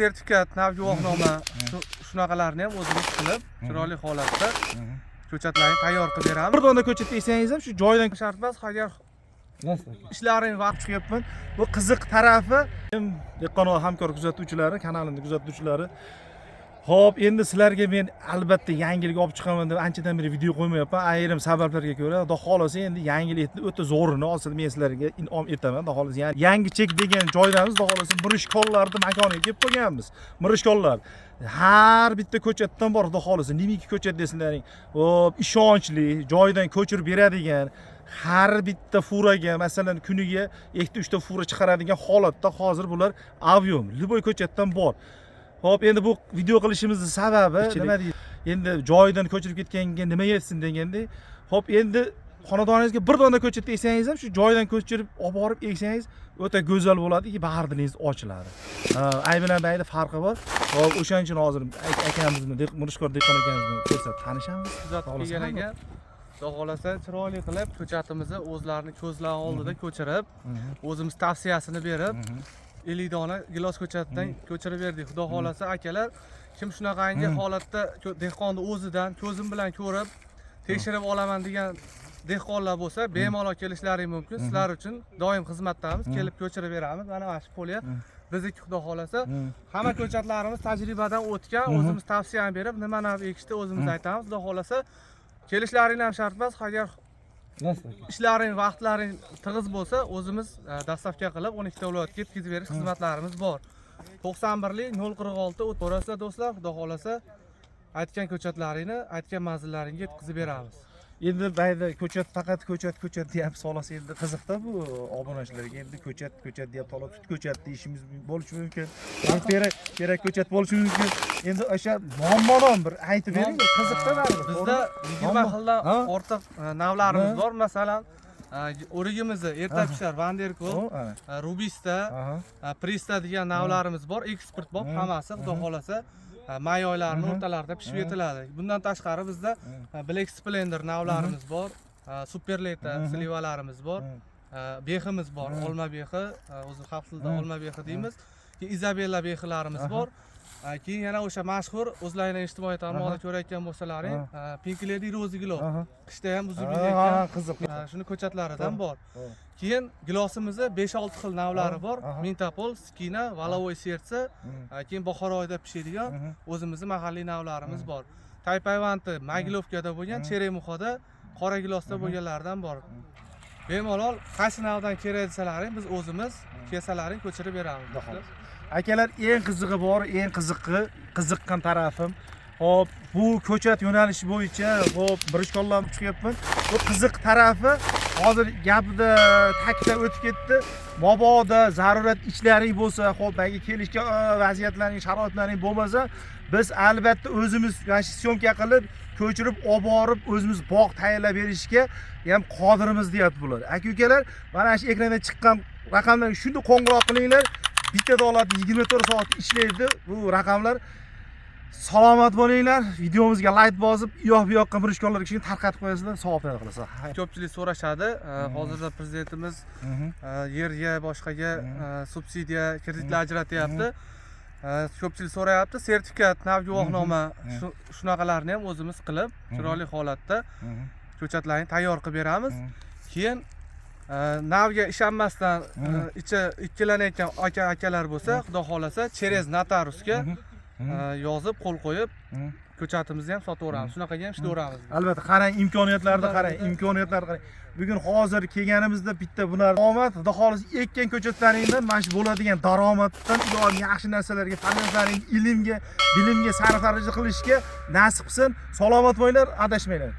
sertifikat, nav guvohnoma shunaqalarni ham o'zimiz qilib, chiroyli holatda ko'chatlarni tayyor qilib beramiz. Bir dona ko'chat desangiz ham shu joydan Shart emas, agar ishlaring vaqt chiqyapman. Bu qiziq tarafi dehqon hamkor kuzatuvchilari, kanalimni kuzatuvchilari. Xo'p, endi sizlarga men albatta yangilik olib chiqaman deb anchadan beri video qo'ymayapman. Ayrim sabablarga ko'ra, xudo xolasa endi yangilikni o'ta zo'rini olsa men sizlarga in'om etaman. Xudo xolasa yangi chek degan joydamiz, xudo xolasa Mirishkollarning makoniga kelib qolganmiz. Mirishkollar har bitta ko'chatdan bor, xudo xolasa nimiki ko'chat desinlaring. Xo'p, ishonchli, joydan ko'chirib beradigan, har bitta furaga, masalan, kuniga 2-3 ta fura chiqaradigan holatda hozir bular avion, liboy ko'chatdan bor. Xo'p, endi bu video qilishimizning sababi nima deydi? Endi joyidan ko'chirib ketganga nima yetsin deganda, xo'p, endi xonadoningizga bir dona ko'chat eksangiz ham shu joyidan ko'chirib olib borib eksangiz o'ta go'zal bo'ladiki, bag'ringiz ochiladi. Ay bilan bayda farqi bor. Xo'p, o'shaning uchun hozir akamizni, Mirishkor dehqon akamizni ko'rsatib tanishamiz. Kuzatib kelgan ekan. Xudo xolasa chiroyli qilib ko'chatimizni o'zlarini ko'zlari oldida ko'chirib, o'zimiz tavsiyasini berib 50 dona gilos ko'chatdan ko'chirib berdik. Xudo xolasa akalar, kim shunaqangi holatda dehqonni o'zidan ko'zim bilan ko'rib, tekshirib olaman degan dehqonlar bo'lsa, bemalol kelishlari mumkin. Sizlar uchun doim xizmatdamiz, kelib ko'chirib beramiz. Mana shu polya bizniki, xudo xolasa. Hamma ko'chatlarimiz tajribadan o'tgan, o'zimiz tavsiyani berib, nimani ekishni o'zimiz aytamiz. Xudo xolasa kelishlaring ham shart emas, agar ishlaring, vaqtlaring tig'iz bo'lsa, o'zimiz dastavka qilib 12 ta viloyatga yetkazib berish xizmatlarimiz bor. 91lik 046 o'tib do'stlar, xudo xolasa aytgan ko'chatlaringni, aytgan manzillaringga yetkazib beramiz. Endi bayda ko'chat faqat ko'chat deyap solasa endi qiziqda bu obunachilarga. Endi ko'chat deyap to'la tut ko'chat deyishimiz bo'lishi mumkin. Kerak ko'chat bo'lishi mumkin. Endi o'sha nomma-nom bir aytib bering, qiziqda baribir. Bizda 20 xildan ortiq navlarimiz bor. Masalan, o'rigimizni erta pishar Vanderko, Rubista, Prista degan navlarimiz bor. Eksport bor hammasi, xudo xolasa. May oylarining o'rtalarida pishib yetiladi. Bundan tashqari bizda Black Splendor navlarimiz bor, Superleta slivalarimiz bor, beximiz bor, olma bexi, o'zi xavfsizda olma bexi deymiz. Keyin Isabella bexilarimiz bor. Keyin yana o'sha mashhur o'zlaringizning ijtimoiy tarmoqda ko'rayotgan bo'lsalaring, Pink Lady Rose Gilo. Qishda ham buzib yeyotgan qiziq. Shuni ko'chatlaridan bor. Keyin gilosimizni 5-6 xil navlari bor. Mintapol, Skina, Valovoy sertsa, keyin bahor oyida pishadigan o'zimizning mahalliy navlarimiz bor. Taypayvanti, Magilovkada bo'lgan, Cheremuxoda, qora gilosda bo'lganlardan bor. Bemalol qaysi navdan kerak desalaring, biz o'zimiz kesalaring ko'chirib beramiz. Akalar, eng qizig'i bor, eng qiziqqan tarafim. Xo'p, bu ko'chat yo'nalishi bo'yicha, xo'p, Mirishkollar chiqyapman. Bu qiziq tarafi hozir gapida ta'kidlab o'tib ketdi. Mabodo zarurat ishlaring bo'lsa, xo'p, menga kelishga vaziyatlaring, sharoitlaring bo'lmasa, biz albatta o'zimiz mana shu syomka qilib, ko'chirib olib borib, o'zimiz bog' tayyorlab berishga ham qodirimiz deyapti bular. Aka-ukalar, mana shu ekranda chiqqan raqamdan shunda qo'ng'iroq qilinglar. Bitta davlat 24 soat ishlaydi bu raqamlar. Salomat bo'linglar. Videomizga like bosib, bu yoqqa Mirishkollar kishini tarqatib qo'yasizlar, savob qilasiz. Ko'pchilik so'rashadi. Hozirda prezidentimiz yerga, boshqaga subsidiya, kreditlar ajratyapti. Ko'pchilik so'rayapti, sertifikat, nav guvohnoma shunaqalarni ham o'zimiz qilib, chiroyli holatda ko'chatlarni tayyor qilib beramiz. Keyin navga ishonmasdan ikkilanayotgan akalar bo'lsa, xudo xolasa, Cherez notariusga yozib, qo'l qo'yib, ko'chatimizni ham sotaveramiz. Shunaqaga ham ishlayveramiz. Albatta, qarang, imkoniyatlarni qarang. Bugun hozir kelganimizda bitta bular omad, xudo xolasa ekkan ko'chatlaringdan mana shu bo'ladigan daromaddan iloji yaxshi narsalarga, farzandlaring ilmga, bilimga sarf qilishga nasib qilsin. Salomat bo'linglar, adashmanglar.